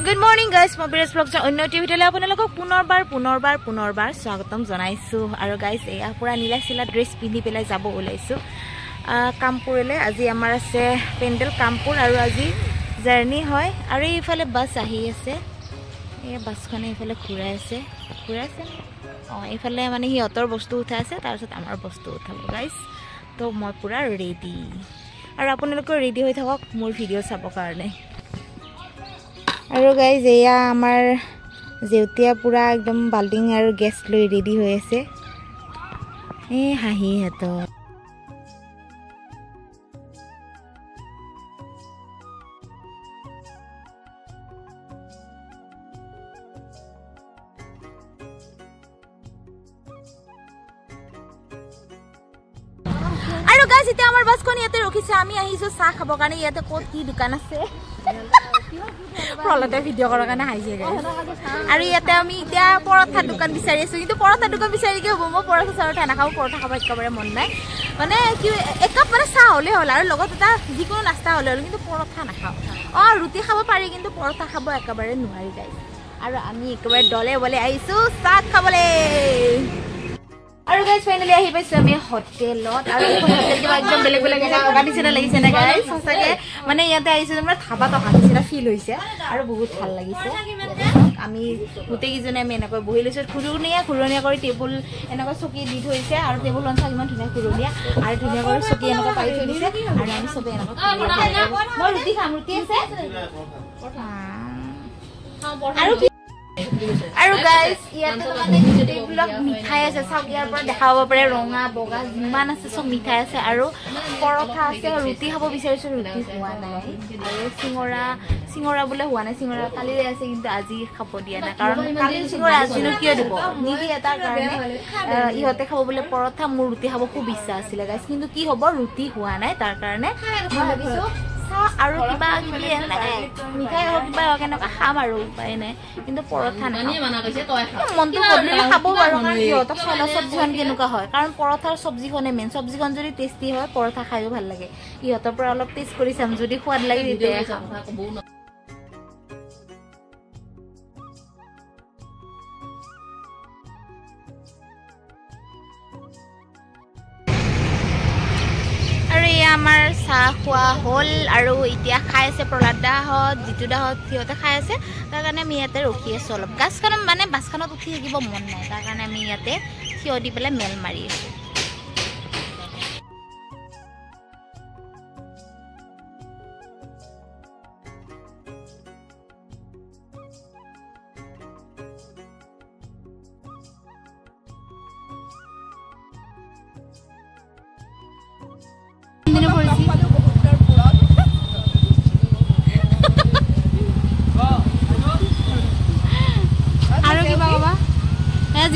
Good morning guys, মই বিৰাজ blog অন্য টিভিলৈ আপোনালোকক পুনৰবাৰ স্বাগতম জনাইছো আৰু গাইস এয়া পুৰা নীলা চিলা ড্ৰেছ পিন্ধি পেলাই যাব ওলাইছো কামপুৰলে আজি আমাৰ আছে পেন্ডেল কামপুৰ আৰু আজি জাৰ্নি হয় আৰু ইফালে বাস আহি আছে এই বাসখনে ইফালে ঘুৰাই আছে ইফালে মানে হিয়তৰ বস্তু উঠাই আছে তাৰ পিছত আমাৰ বস্তু উঠাব গাইস তো মই পুৰা ৰেডি আৰু আপোনালোক ৰেডি হৈ থাকক মোৰ ভিডিও চাবৰ কাৰণে আৰু গাইজ এয়া আমাৰ জেউতিয়া পুৰা একদম বাল্টিং আৰু গেছ লৈ ৰেডি হৈ আছে এই হাঁহি হেত আৰু গাইজ এতিয়া আমাৰ বাছখন ইয়াতে ৰখিছে আমি আহিছো চাহ খাবৰ কাৰণে ইয়াতে ক'ত কি দোকান আছে প্ৰলতে ভিডিও কৰাৰ কাৰণে হাইছে গাইজ আৰু ইয়াতে আমি এতিয়া পৰঠা দোকান বিচাৰি আছো কিন্তু পৰঠা দোকান বিচাৰি কি হ'ব মই পৰঠা চাৰঠা নাখাওঁ পৰঠা খাব একেবাৰে মন নাই মানে কি একাপ মানে চাহ হ'লে হ'ল আৰু লগত এটা যিকোনো নাস্তা হ'লে হ'ল কিন্তু পৰঠা নাখাওঁ ৰুটি খাব পাৰি কিন্তু পৰঠা খাব একেবাৰে নোৱাৰি গাইজ আৰু আমি একেবাৰে দলে বলে আহিছো চাহ খাবলৈ আৰু গাইজ ফাইনালি আহি পাইছো আমি হোটেলত আৰু হোটেল কিবা একদম বেলেগ বেলেগ লগা নিচিনা লাগিছে না গাইজ সঁচাকে মানে ইয়াতে আহিছো মানে ধাবাত অহা নিচিনা ফিল হৈছে আৰু বহুত ভাল লাগিছে আমি গোটেইকেইজনে আমি এনেকৈ বহি লৈছো ঘূৰণীয়া কৰি টেবুল এনেকৈ চকী দি থৈছে আৰু টেবুলখন চাই ইমান ধুনীয়া ঘূৰণীয়া আৰু ধুনীয়া কৰি চকী এনেকৈ পাৰি থৈ দিছে আৰু আমি চবেই এনেকৈ মই ৰুটি খাম ৰুটি আছে আৰু গাইজ ইয়াতে মানে গোটেইবিলাক মিঠাই আছে চাওক ইয়াৰ পৰা দেখাব পাৰে ৰঙা বগা যিমান আছে চব মিঠাই আছে আৰু পৰঠা আছে ৰুটি খাব বিচাৰিছো ৰুটি হোৱা নাই আৰু চিঙৰা বোলে হোৱা নাই চিঙৰা কালিৰে আছে কিন্তু আজি খাব দিয়া নাই কাৰণ কালি চিঙৰা আজিনো কিয় দিব নিদিয়ে তাৰ কাৰণে ইহঁতে খাব বোলে পৰঠা মোৰ ৰুটি খাব খুব ইচ্ছা আছিলে গাইজ কিন্তু কি হ'ব ৰুটি হোৱা নাই তাৰ কাৰণে মই ভাবিছো আৰু কিবা কিবি মিঠাই হওক কিবা হওক এনেকুৱা খাম আৰু উপায় নাই কিন্তু পৰঠা মনটো বদলিলে খাব পাৰো সিহঁতক চলা চব্জিখন কেনেকুৱা হয় কাৰণ পৰঠাৰ চব্জিখনে মেইন চব্জিখন যদি টেষ্টি হয় পৰঠা খায়ো ভাল লাগে ইহঁতৰ পৰা অলপ টেষ্ট কৰি চাম যদি সোৱাদ লাগে তেতিয়াহে খাম আমাৰ চাহ খোৱা হ'ল আৰু এতিয়া খাই আছে প্ৰহ্লাদ দাহঁত জিতু দাহঁত সিহঁতে খাই আছে তাৰ কাৰণে আমি ইয়াতে ৰখি আছো অলপ গাছখনত মানে বাছখনত উঠি থাকিব মন নাই তাৰ কাৰণে আমি ইয়াতে থিয় দি পেলাই মেল মাৰি আছো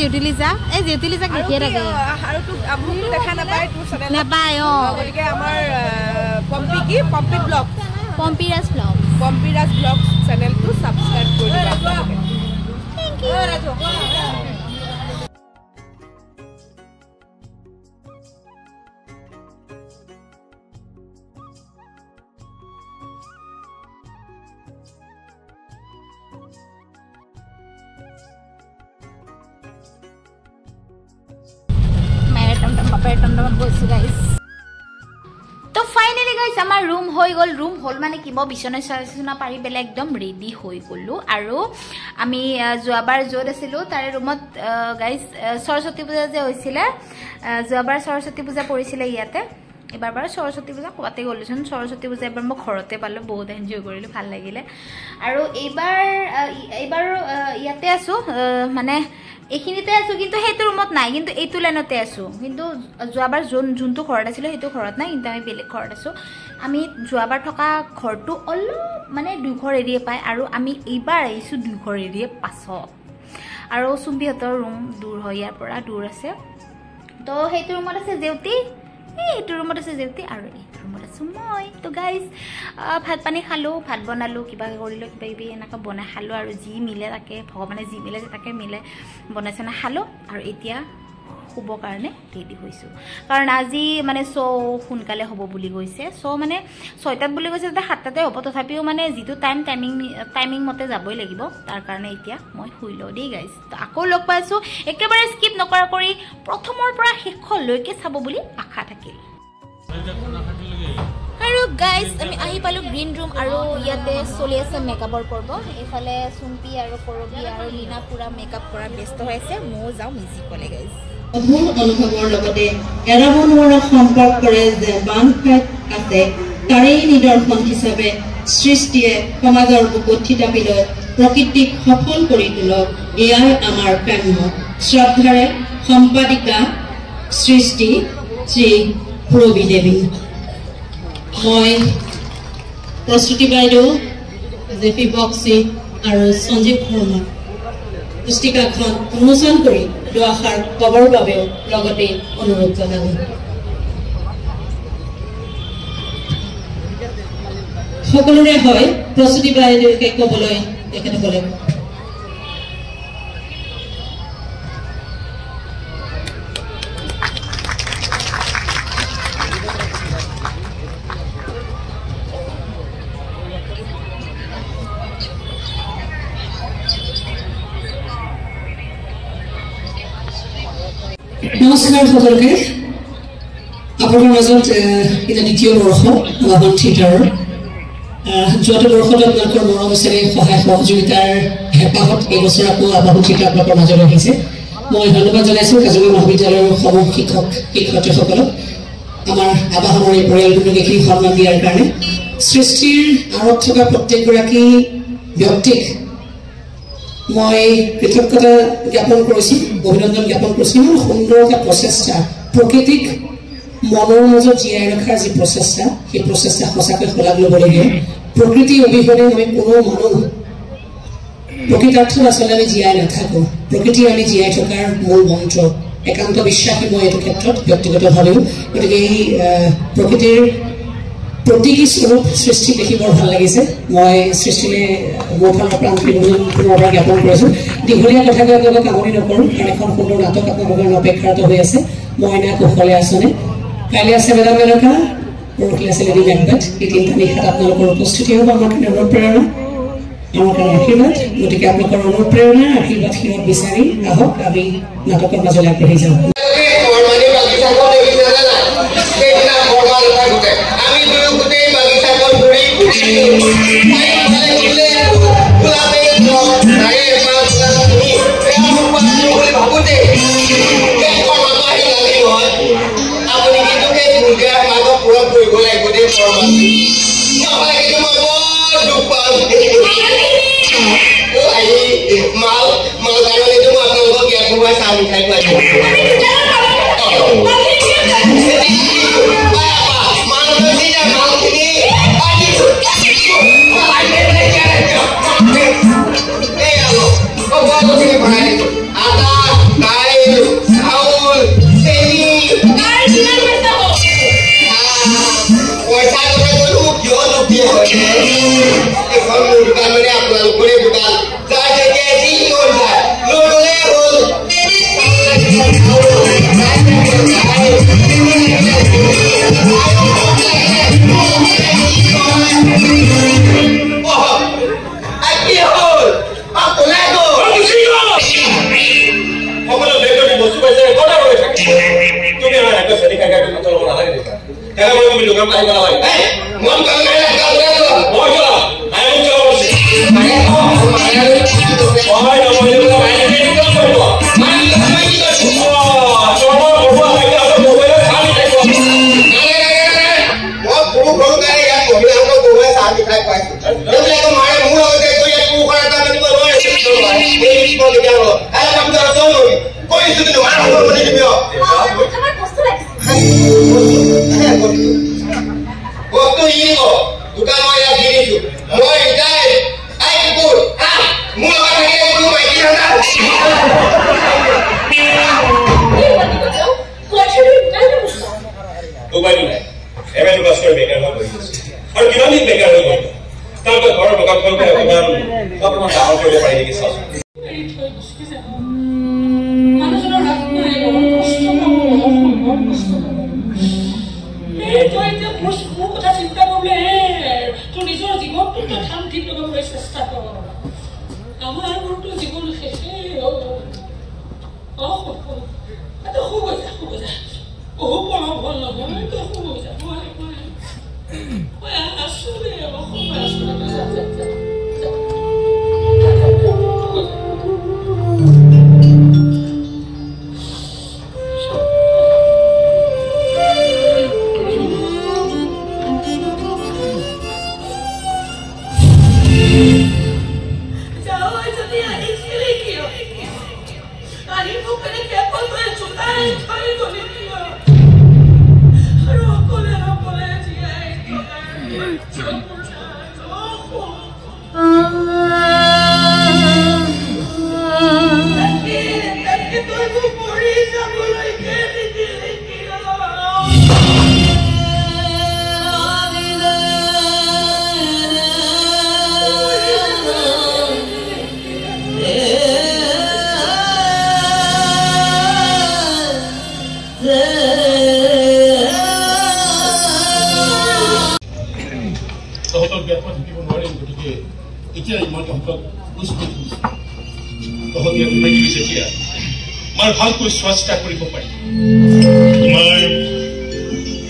জেউতিলিজা এই জেউতিলিজা কি থাকে আৰু তো আমুকটো দেখা নাপায় তোৰ চেনেল নাপায় গতিকে আমাৰ পম্পি ব্লগ চেনেলটো সাবস্ক্ৰাইব কৰি দিবা থ্যাংক ইউ তো ফাইনালি গাইজ আমাৰ ৰুম হৈ গ'ল ৰুম হ'ল মানে কিবা বিচনা চাচনা পাৰি পেলাই একদম ৰেডি হৈ গ'লো আৰু আমি যোৱাবাৰ য'ত আছিলোঁ তাৰে ৰুমত গাইজ সৰস্বতী পূজা যে হৈছিলে যোৱাবাৰ সৰস্বতী পূজা পৰিছিলে ইয়াতে এবাৰ বাৰু সৰস্বতী পূজা ক'বাতে গ'লোচোন সৰস্বতী পূজা এবাৰ মই ঘৰতে পালোঁ বহুত এনজয় কৰিলোঁ ভাল লাগিলে আৰু এইবাৰ ইয়াতে আছোঁ মানে এইখিনিতে আছো কিন্তু সেইটো ৰুমত নাই কিন্তু এইটো লাইনতে আছো কিন্তু যোৱাবাৰ যোনটো ঘৰত আছিলো সেইটো ঘৰত নাই কিন্তু আমি বেলেগ ঘৰত আছো আমি যোৱাবাৰ থকা ঘৰটো অলপ মানে 2 ঘৰ এৰিয়ে পায় আৰু আমি এইবাৰ আহিছো 2 ঘৰ এৰিয়ে পাছত আৰু চুম্বিহঁতৰ ৰুম দূৰ হয় ইয়াৰ পৰা দূৰ আছে তো সেইটো ৰুমত আছে জেউতি এইটো ৰুমত আছে জেউতি আৰু এইটো ৰুমত আছো মই তো গাইজ ভাত পানী খালোঁ ভাত বনালোঁ কিবা কৰিলোঁ কিবা কিবি এনেকৈ বনাই খালোঁ আৰু যি মিলে তাকে ভগৱানে যি মিলে তাকে মিলে বনাইছে না খালোঁ আৰু এতিয়া শুব কাৰণে ৰেডি হৈছোঁ কাৰণ আজি মানে শ্ব' সোনকালে হ'ব বুলি কৈছে শ্ব' মানে 6টাত বুলি কৈছে তাতে 7টাতে হ'ব তথাপিও মানে যিটো টাইমিং মতে যাবই লাগিব তাৰ কাৰণে এতিয়া মই শুই লওঁ দেই গাইজ তো আকৌ লগ পাইছোঁ একেবাৰে স্কিপ নকৰা কৰি প্ৰথমৰ পৰা শেষলৈকে চাব বুলি আশা থাকিল আৰু গাইজ আমি আহি পালোঁ গ্ৰীণ ৰুম আৰু ইয়াতে চলি আছে মেকআপৰ পৰ্ব এইফালে চুম্পি আৰু কৰবী আৰু লীনা পুৰা মেকআপ কৰা ব্যস্ত হৈ আছে ময়ো যাওঁ মিউজিকলৈ গাইজ মধুৰ অনুভৱৰ লগতে এৰাব নোৱাৰা সম্পৰ্কৰে যে বান্ধ আছে তাৰেই নিদৰ্শন হিচাপে সৃষ্টিয়ে সমাজৰ বুকুত থিতাপি লৈ প্ৰকৃতিক সফল কৰি তোলক এয়াই আমাৰ কাম্য শ্ৰদ্ধাৰে সম্পাদিকা সৃষ্টি শ্ৰী ৰবি দেৱী মই প্ৰস্তুতি বাইদেউ জেপি বক্সি আৰু সঞ্জীৱ শৰ্মা পুস্তিকাখন উন্মোচন কৰি দুআষাৰ কবৰ বাবেও লগতে অনুৰোধ জনালোঁ সকলোৰে হয় প্ৰস্তুতি বাইদেউকে ক'বলৈ তেখেতসকলে নমস্কাৰ সকলোকে আপোনাৰ মাজত এটা দ্বিতীয় বৰ্ষ আবাহন থিয়েটাৰৰ যোৱাটো বৰ্ষত আপোনালোকৰ মৰম বিচাৰি সহায় সহযোগিতাৰ হেঁপাহত এই বছৰ আকৌ আবাহন থিয়েটাৰ আপোনালোকৰ মাজলৈ আহিছে মই ধন্যবাদ জনাইছোঁ কাজিৰঙা মহাবিদ্যালয়ৰ সমূহ শিক্ষক শিক্ষয়িত্ৰীসকলক আমাৰ আবাহনৰ এই পৰিয়ালটোক এইখিনি সন্মান দিয়াৰ কাৰণে সৃষ্টিৰ আঁৰত থকা প্ৰত্যেকগৰাকী ব্যক্তিক মই কৃতজ্ঞতা জ্ঞাপন কৰিছোঁ অভিনন্দন জ্ঞাপন কৰিছোঁ ইমান সুন্দৰ এটা প্ৰচেষ্টা প্ৰকৃতিক মনৰ মাজত জীয়াই ৰখাৰ যি প্ৰচেষ্টা সেই প্ৰচেষ্টা সঁচাকৈ শলাগ ল'বলগীয়া প্ৰকৃতি অবিহনে আমি কোনো মানুহ প্ৰকৃতাৰ্থত আচলতে আমি জীয়াই নাথাকোঁ প্ৰকৃতি আমি জীয়াই থকাৰ মূল মন্ত্ৰ একান্ত বিশ্বাসী মই এইটো ক্ষেত্ৰত ব্যক্তিগতভাৱেও গতিকে এই প্ৰকৃতিৰ প্ৰতীকী স্বৰূপ সৃষ্টি দেখি বৰ ভাল লাগিছে মই সৃষ্টিলৈ মোৰ ফালৰ পৰা পুনৰবাৰ জ্ঞাপন কৰিছোঁ দীঘলীয়া কথা কৈ আপোনালোকক আমনি নকৰোঁ কাৰণ এখন সুন্দৰ নাটক আপোনালোকৰ অপেক্ষাৰত হৈ আছে মইনা কুশলে আঁচনি কাইলৈ আছে মেডাম মেনকা পৰহিলৈ আছে লেডি মেকবেথ এই তিনিটা নিশাত আপোনালোকৰ উপস্থিতি হ'ব আমাৰ কাৰণে অনুপ্ৰেৰণা আমাৰ কাৰণে আশীৰ্বাদ গতিকে আপোনালোকৰ অনুপ্ৰেৰণা আশীৰ্বাদখিনি বিচাৰি আহক আমি নাটকৰ মাজলৈ আগবাঢ়ি যাওঁ মানুহজনৰ হাত চেষ্টা কৰ আমাৰ মোৰটো জীৱন শেষেই হ'ল এটা খুব যা বহু পলম হ'ল নহয় তো খুব যা মই আছো দে খুব আছো ভালকৈ চোৱা কৰিব পাৰি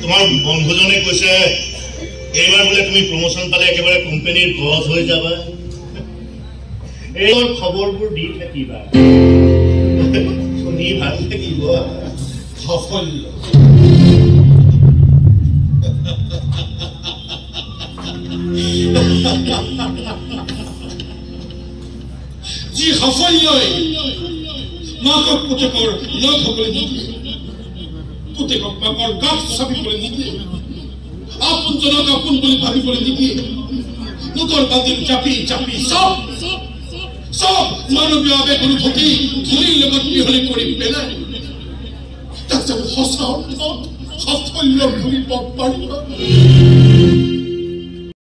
তোমাৰ বন্ধুজনে কৈছে এইবাৰ বোলে তুমি প্ৰমোচন পালে একেবাৰে কোম্পানীৰ বছ হৈ যাবা এইবোৰ খবৰবোৰ দি থাকিবা শুনি ভাল লাগিব সাফল্য যি সাফল্যই মাকক পুতেকৰ লগ হ'বলৈ নিদিয়ে পুতেকক মাকৰ গাত চাপিবলৈ নিদিয়ে আপোনজনক আপোন বুলি ভাবিবলৈ নিদিয়ে লোকৰ বাতিল চাপি চাপি চব মানৱীয় আৱেগ অনুভূতি ধূলিৰ লগত মিহলি কৰি পেলাই তাক যদি সঁচা সাফল্য বুলি পাব পাৰিব